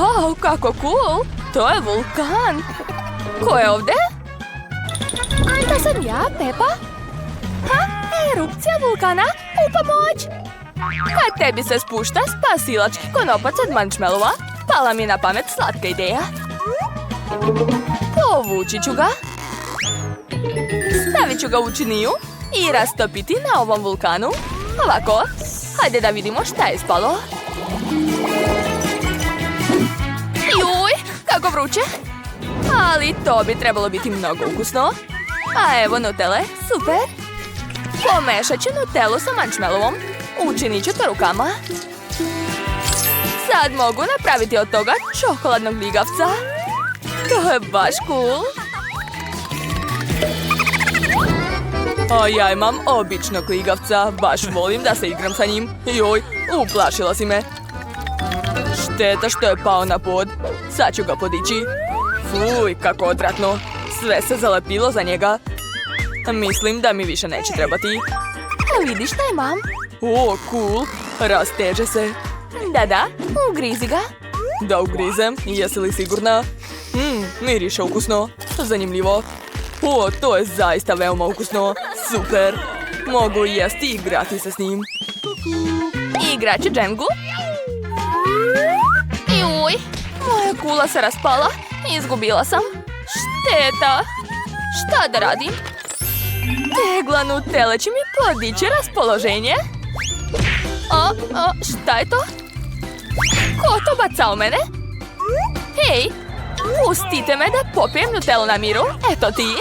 Wow, kako cool! To je vulkan! Ko je ovdje? To sam ja, Pepa. Erupcija vulkana? U pomoć! Kad tebi se spušta spasilački konopac od marshmallova, pala mi na pamet slatka ideja. Povući ću ga. Stavit ću ga u činiju i rastopiti na ovom vulkanu. Ovako, hajde da vidimo šta je ispalo. Juj, kako vruće! Ali to bi trebalo biti mnogo ukusno. A evo Nutelle, super! Pomešat ću Nutellu sa marshmallovom. Učinit ću to rukama. Sad mogu napraviti od toga čokoladnog gljigavca. To je baš cool. A ja imam običnog gljigavca. Baš volim da se igram sa njim. Joj, uplašila si me. Šteta što je pao na pod. Sad ću ga podići. Fuj, kako odvratno. Sve se zalepilo za njega. Mislim da mi više neće trebati. Vidiš šta imam? O, cool. Rasteže se. Da, ugrizi ga. Da ugrizem. Jesi li sigurna? Miriše ukusno. Zanimljivo. O, to je zaista veoma ukusno. Super. Mogu jesti i igrati se s njim. Igrat ću Jengu. Juj, moja kula se raspala. Izgubila sam. Šteta. Šta da radim? Tegla Nutelle će mi podići raspoloženje. Šta je to? Ko to baca u mene? Hej, pustite me da popijem Nutellu na miru. Eto ti.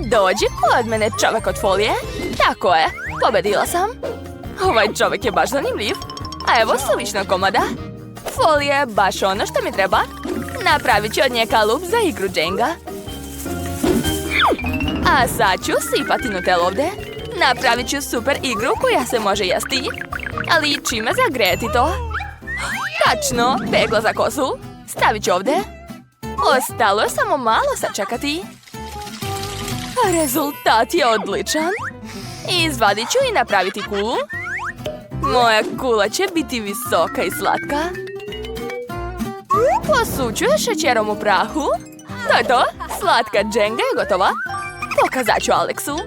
Dođi kod mene, čovjek od folije. Tako je, pobedila sam. Ovaj čovjek je baš zanimljiv. A evo suvišna komada. Folija je baš ono što mi treba. Napravit ću od nje kalup za igru Jenga. A sad ću sipati Nutellu ovdje. Napravit ću super igru koja se može jesti. Ali čime zagrejati to? Tačno, pegla za kosu. Stavit ću ovdje. Ostalo je samo malo sačekati. Rezultat je odličan. Izvadit ću i napraviti kulu. Moja kula će biti visoka i slatka. Posuću je šećerom u prahu. To je to. Slatka Jenga je gotova. Pokazat ću Aleksu.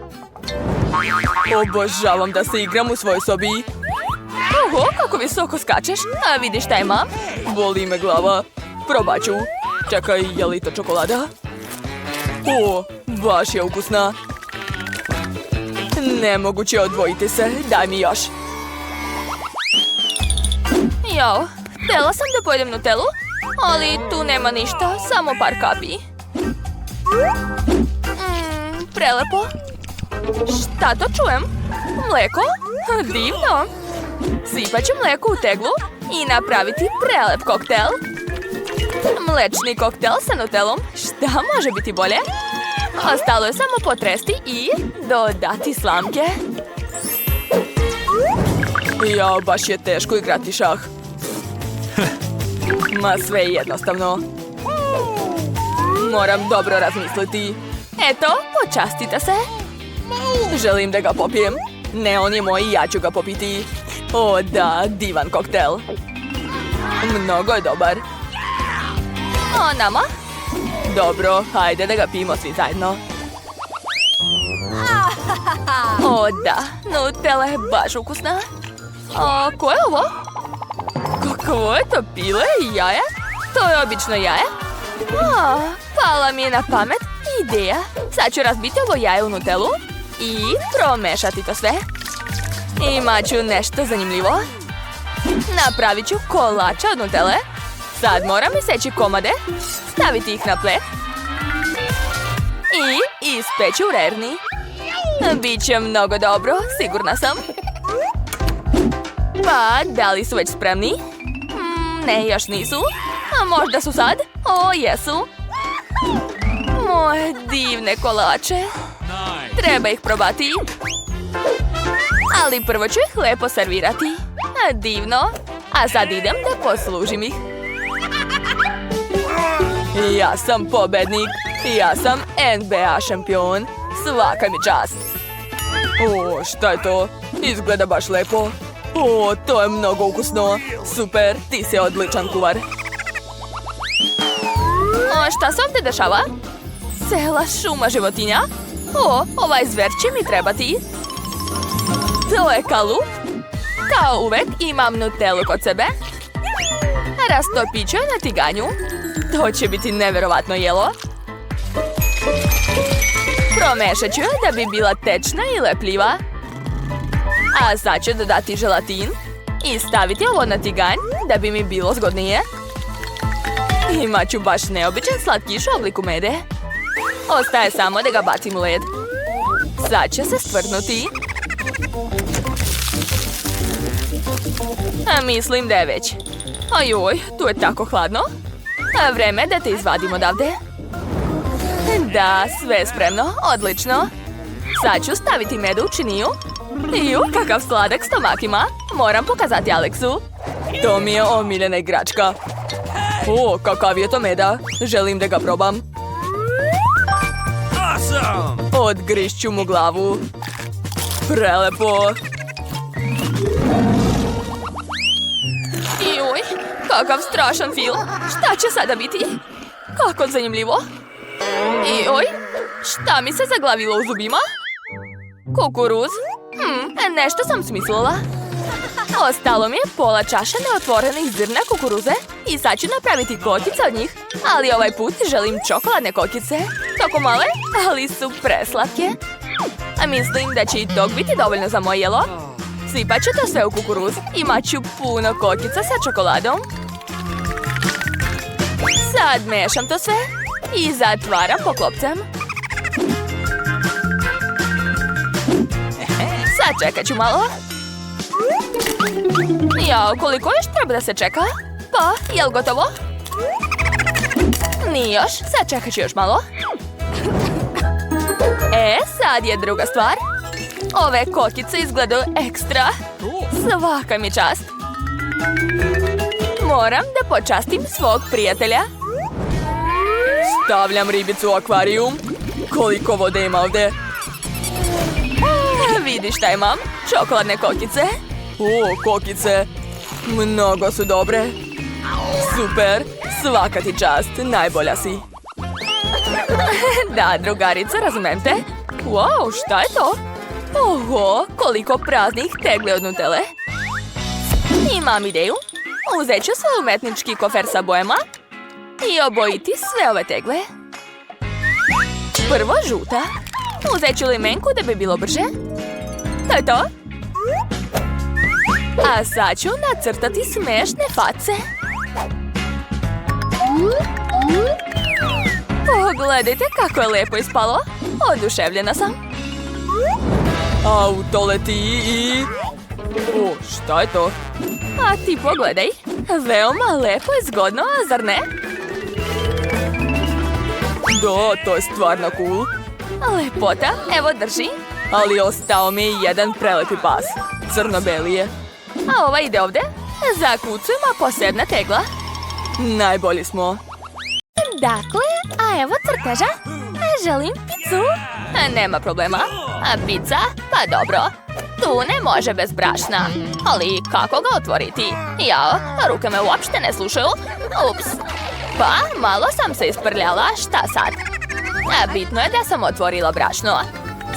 Obožavam da se igram u svojoj sobi. Oho, kako visoko skačeš. A vidiš šta imam? Boli me glava. Probat ću. Čekaj, je li to čokolada? O, baš je ukusna. Nemoguće odvojiti se. Daj mi još. Jao, htjela sam da pojedem Nutellu, ali tu nema ništa, samo par kapi. Prelepo. Šta to čujem? Mlijeko? Divno. Sipat ću mlijeko u teglu i napraviti prelep koktel. Mlečni koktel sa Nutellom. Šta može biti bolje? Ostalo je samo potresti i dodati slamke. Jao, baš je teško igrati šah. Ma sve je jednostavno. Moram dobro razmisliti. Eto, počastite se. Želim da ga popijem. Ne, on je moj i ja ću ga popiti. O da, divan koktel. Mnogo je dobar. O nama? Dobro, hajde da ga pijemo svi zajedno. O da, Nutella je baš ukusna. A ko je ovo? Kako je to pile i jaje? To je obično jaje. Pala mi je na pamet ideja. Sad ću razbiti ovo jaje u Nutellu i promešati to sve. Imat ću nešto zanimljivo. Napravit ću kolače od Nutelle. Sad moram iseći komade, staviti ih na plet i ispeći u rerni. Biće mnogo dobro, sigurna sam. Pa, da li su već spremni? Ne, još nisu. A možda su sad? O, jesu. Moje divne kolače. Treba ih probati. Ali prvo ću ih lepo servirati. Divno. A sad idem da poslužim ih. Ja sam pobednik. Ja sam NBA šampion. Svaka mi čast. O, šta je to? Izgleda baš lepo. O, to je mnogo ukusno. Super, ti si odličan kuvar. O, šta se ovdje dešava? Cela šuma životinja? O, ovaj zver će mi trebati. To je kalup. Kao uvek imam Nutellu kod sebe. Rastopit ću je na tiganju. To će biti neverovatno jelo. Promešat ću je da bi bila tečna i lepljiva. A sad ću dodati želatin i staviti ovo na tiganj da bi mi bilo zgodnije. Imat ću baš neobičan slatkiš u obliku mede. Ostaje samo da ga bacim u led. Sad će se stvrdnuti. A mislim da je već. Ajoj, tu je tako hladno. A vreme da te izvadim odavde. Da, sve je spremno, odlično. Sad ću staviti medu u činiju. Ju, kakav sladak stomak ima. Moram pokazati Aleksu. To mi je omiljena igračka. O, kakav je to meda. Želim da ga probam. Odgrišću mu glavu. Prelepo. Juj, kakav strašan film. Šta će sada biti? Kako zanimljivo. Joj, šta mi se zaglavilo u zubima? Kukuruz? Nešto sam smislila. Ostalo mi je pola čaše neotvorenih zrna kukuruze i sad ću napraviti kokice od njih. Ali ovaj put želim čokoladne kokice. Tako male, ali su preslatke. A mislim da će i tog biti dovoljno za moje jelo. Sipat ću to sve u kukuruz. Imat ću puno kokica sa čokoladom. Sad mešam to sve i zatvaram poklopcem. Sad čekat ću malo. Jao, koliko još treba da se čeka? Pa, jel gotovo? Nije još, sad čekat ću još malo. Sad je druga stvar. Ove kokice izgledaju ekstra. Svaka mi čast. Moram da počastim svog prijatelja. Stavljam ribicu u akvarijum. Koliko vode ima ovdje? Vidi šta imam. Čokoladne kokice. O, kokice. Mnogo su dobre. Super. Svaka ti čast. Najbolja si. Da, drugarica, razumem te. Wow, šta je to? Oho, koliko praznih tegli od Nutelle. Imam ideju. Uzet ću svoj umetnički kofer sa bojama i obojiti sve ove tegle. Prvo žuta. Uzet ću limenku da bi bilo brže. To je to. A sad ću nacrtati smešne face. Pogledajte kako je lepo ispalo. Oduševljena sam. Auto leti i... O, šta je to? A ti pogledaj. Veoma lepo i zgodno, a zar ne? Da, to je stvarno cool. Lepota, evo drži. Ali ostao mi je jedan prelepi pas. Crno-beli je. A ova ide ovdje. Zakucujemo posebna tegla. Najbolji smo. Dakle, a evo crteža. Želim picu. Nema problema. A pizza? Pa dobro. Tu ne može bez brašna. Ali kako ga otvoriti? Jao, ruke me uopšte ne slušaju. Ups. Pa, malo sam se isprljala. Šta sad? A bitno je da sam otvorila brašno.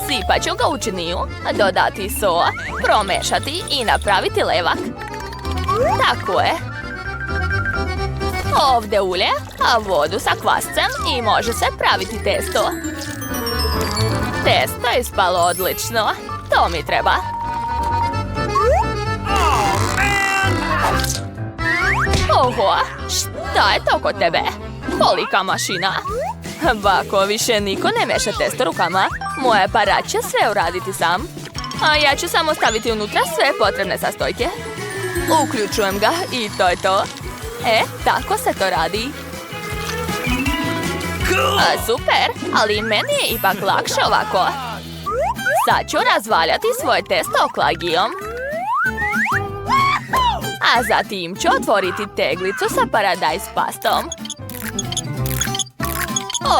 Sipat ću ga u činiju, dodati so, promešati i napraviti levak. Tako je. Ovdje ulje, a vodu sa kvascem i može se praviti testo. Testo je ispalo odlično. To mi treba. Oho, šta je to kod tebe? Kolika mašina. Bako, više niko ne meša testo rukama. Moj aparat će sve uraditi sam. A ja ću samo staviti unutra sve potrebne sastojke. Uključujem ga i to je to. Tako se to radi. Super, ali meni je ipak lakše ovako. Sad ću razvaljati svoje testo oklagijom. A zatim ću otvoriti teglicu sa paradajz pastom.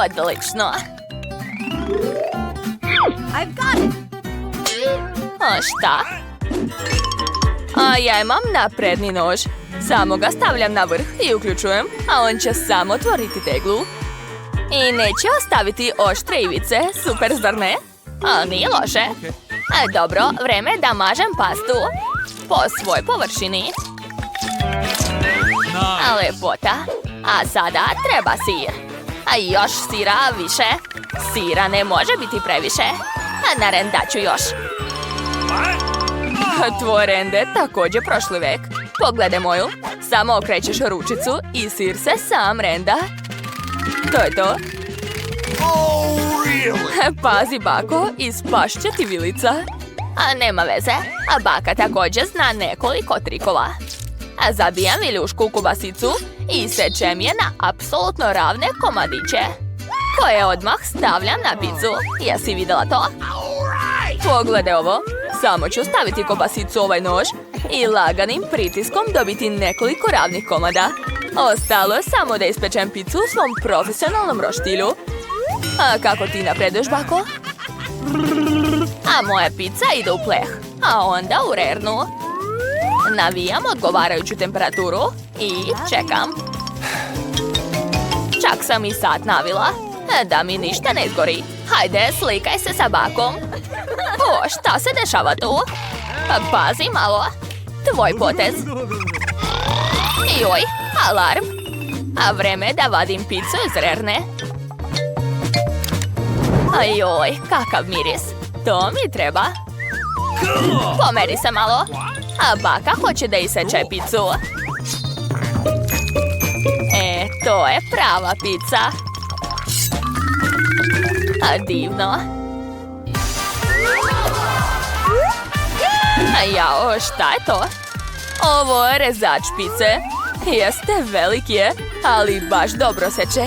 Odlično. I've got it. A šta? A ja imam napredni nož. Samo ga stavljam na vrh i uključujem, a on će samo otvoriti teglu. I neće ostaviti oštre ivice. Super, zar ne? A nije loše. Dobro, vreme da mažem pastu po svoj površini. Lepota. A sada treba sir. A još sira više. Sira ne može biti previše. A na rendaću još. Tvoj rende također prošli vek. Pogledaj moju. Samo okrećeš ručicu i sir se sam renda. To je to. Pazi, bako, ispašće ti vilica. A nema veze. A baka također zna nekoliko trikova. A zabijam viljušku u kubasicu i sečem je na apsolutno ravne komadiće, koje odmah stavljam na picu. Jesi vidjela to? Pogledaj ovo. Samo ću staviti kobasicu u ovaj nož i laganim pritiskom dobiti nekoliko ravnih komada. Ostalo je samo da ispečem picu u svom profesionalnom roštilju. A kako ti napreduješ, bako? A moja pizza ide u pleh, a onda u rernu. Navijam odgovarajuću temperaturu i čekam. Čak sam i sat navila, da mi ništa ne izgori. Hajde, slikaj se sa bakom. O, šta se dešava tu? Pazi malo. Tvoj potez. Joj, alarm. A vreme da vadim picu iz rerne. Joj, kakav miris. To mi treba. Pomeri se malo. A baka hoće da iseče picu. To je prava pizza. A divno. Jao, šta je to? Ovo je rezač pice. Jeste, velik je, ali baš dobro seče.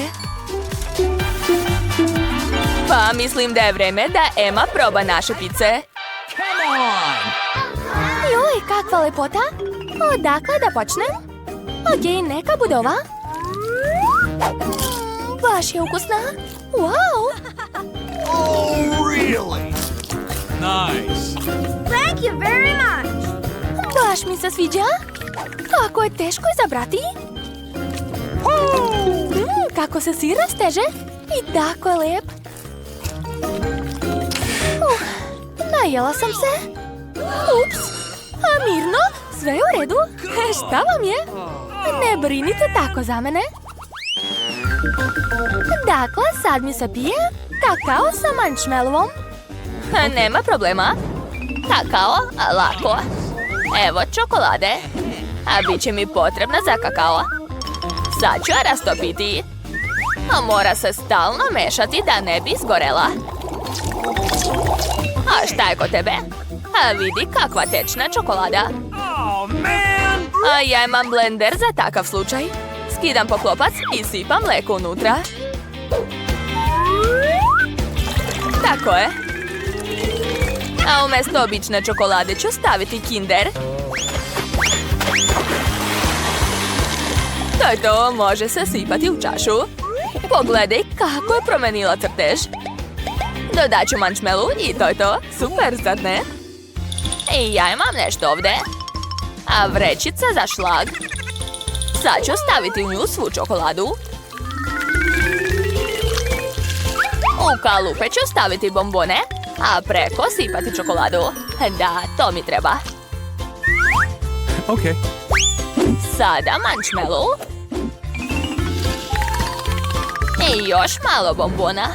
Pa mislim da je vreme da Emma proba naše pice. Joj, kakva lepota. Odakle da počnem? Okej, neka bude ova. Baš je ukusna. Wow! Oh, really? Nice. Thank you very much. Baš mi se sviđa. Kako je teško izabrati. Kako se sir rasteže. I tako je lijep. Najela sam se. Ups. A mirno, sve je u redu. Šta vam je? Ne brinite tako za mene. Dakle, sad mi se pije kakao sa marshmallowom. Nema problema. Kakao, lako. Evo čokolade. A bit će mi potrebna za kakao. Sad ću je rastopiti. A mora se stalno mešati da ne bi izgorela. A šta je kod tebe? A vidi kakva tečna čokolada. Oh, man! A ja imam blender za takav slučaj. Skidam poklopac i sipam mlijeko unutra. Tako je. A umjesto obične čokolade ću staviti Kinder. To je to, može se sipati u čašu. Pogledaj kako je promenila crtež. Dodat ću marshmallow i to je to. Super, zar ne? I ja imam nešto ovdje. A vrećica za šlag. Sad ću staviti u nju svu čokoladu. U kalupe ću staviti bombone, a preko sipati čokoladu. Da, to mi treba. Okay. Sada marshmallow. I još malo bombona.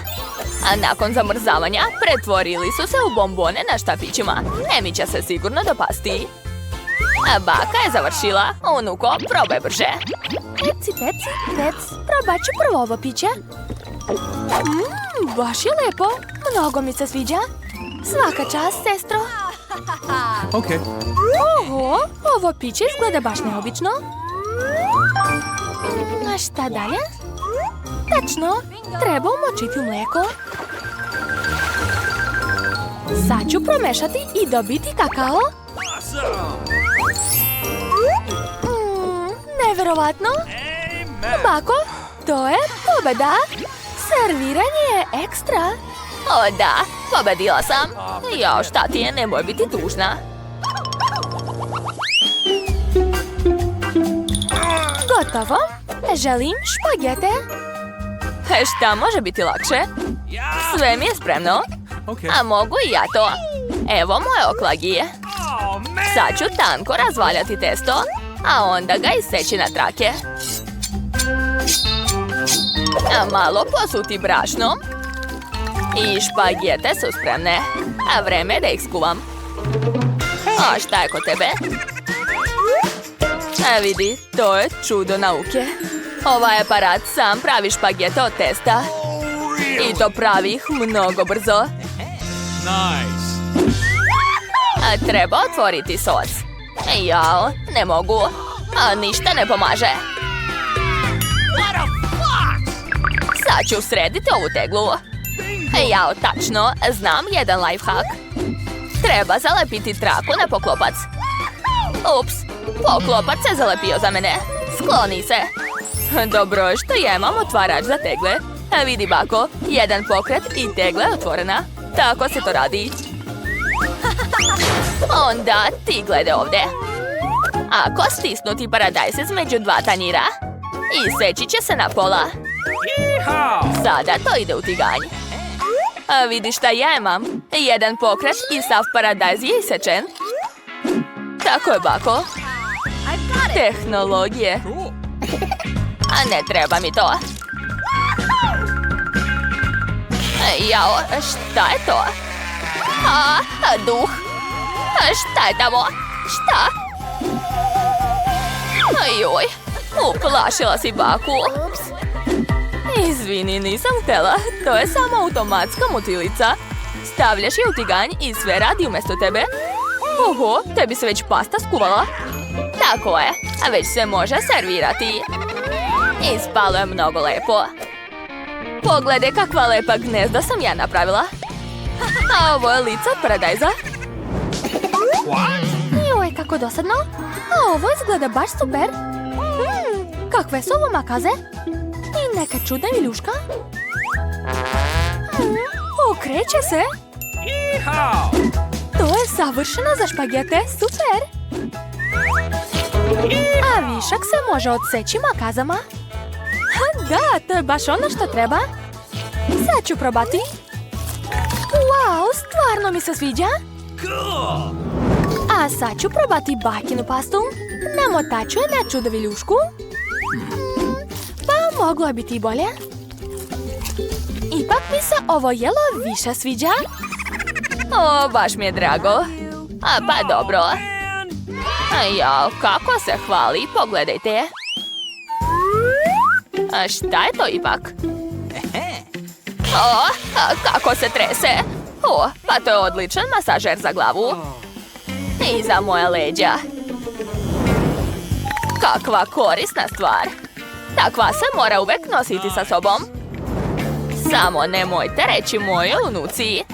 A nakon zamrzavanja pretvorili su se u bombone na štapićima. Emi će se sigurno dopasti. A baka je završila. Unuko, probaj brže. Peci, probat ću prvo ovo piće. Baš je lepo. Mnogo mi se sviđa. Svaka čast, sestro. Okay. Oho, ovo piće izgleda baš neobično. A šta dalje? Tačno, treba umočiti u mlijeko. Sad ću promešati i dobiti kakao. Neverovatno. Bako, to je pobjeda. Serviranje je ekstra. O da, pobedila sam. Jao, šta ti je, nemoj biti tužna. Gotovo. Želim špagete. Šta može biti lakše? Sve mi je spremno. Okay. A mogu i ja to. Evo moje oklagije. Oh, man. Sad ću tanko razvaljati testo, a onda ga iseći na trake. A malo posuti brašnom. I špagete su spremne. A vreme je da ih skuvam. A šta je kod tebe? A vidi, to je čudo nauke. Ovaj aparat sam pravi špagete od testa. I to pravi ih mnogo brzo. Nice. A treba otvoriti sos. Jao, ne mogu. A ništa ne pomaže. Sad ću srediti ovu teglu. Jao, tačno, znam jedan lifehack. Treba zalepiti traku na poklopac. Ups, poklopac se zalepio za mene. Skloni se. Dobro je što ja imam otvarač za tegle. A vidi bako, jedan pokret i tegla je otvorena. Tako se to radi. Onda ti gledaj ovdje. Ako stisnuti paradajz između dva tanjira, iseći će se na pola. Yeehaw. Sada to ide u tiganj. A vidi šta ja imam. Jedan pokret i sav paradajz je isečen. Tako je bako. I've got it. Tehnologije. Cool. A ne treba mi to. Jao, šta je to? Duh. Šta je tamo? Šta? Joj, uplašila si baku. Izvini, nisam htjela. To je samo automatska mutilica. Stavljaš je u tiganj i sve radi umjesto tebe. Oho, tebi se već pasta skuvala. Tako je, a već se može servirati. Ispalo je mnogo lepo. Pogledaj kakva lepa gnezda sam ja napravila. A ovo je lice od paradajza. Joj, kako dosadno. A ovo izgleda baš super. Kakve su ovo makaze? I neka čudna viljuška. Okreće se. Yeehaw. To je savršeno za špagete, super! A višak se može odseći makazama. Da, to je baš ono što treba. Sad ću probati. Wow, stvarno mi se sviđa. Cool. A sad ću probati bakinu pastu. Namotat ću je na čudo viljušku. Pa moglo je biti i bolje. Ipak mi se ovo jelo više sviđa. O, baš mi je drago. A pa dobro. Man. Jao, kako se hvali, pogledajte je. A šta je to ipak? O, kako se trese. O, pa to je odličan masažer za glavu. I za moja leđa. Kakva korisna stvar. Takva se mora uvek nositi sa sobom. Samo nemojte reći mojoj unuci.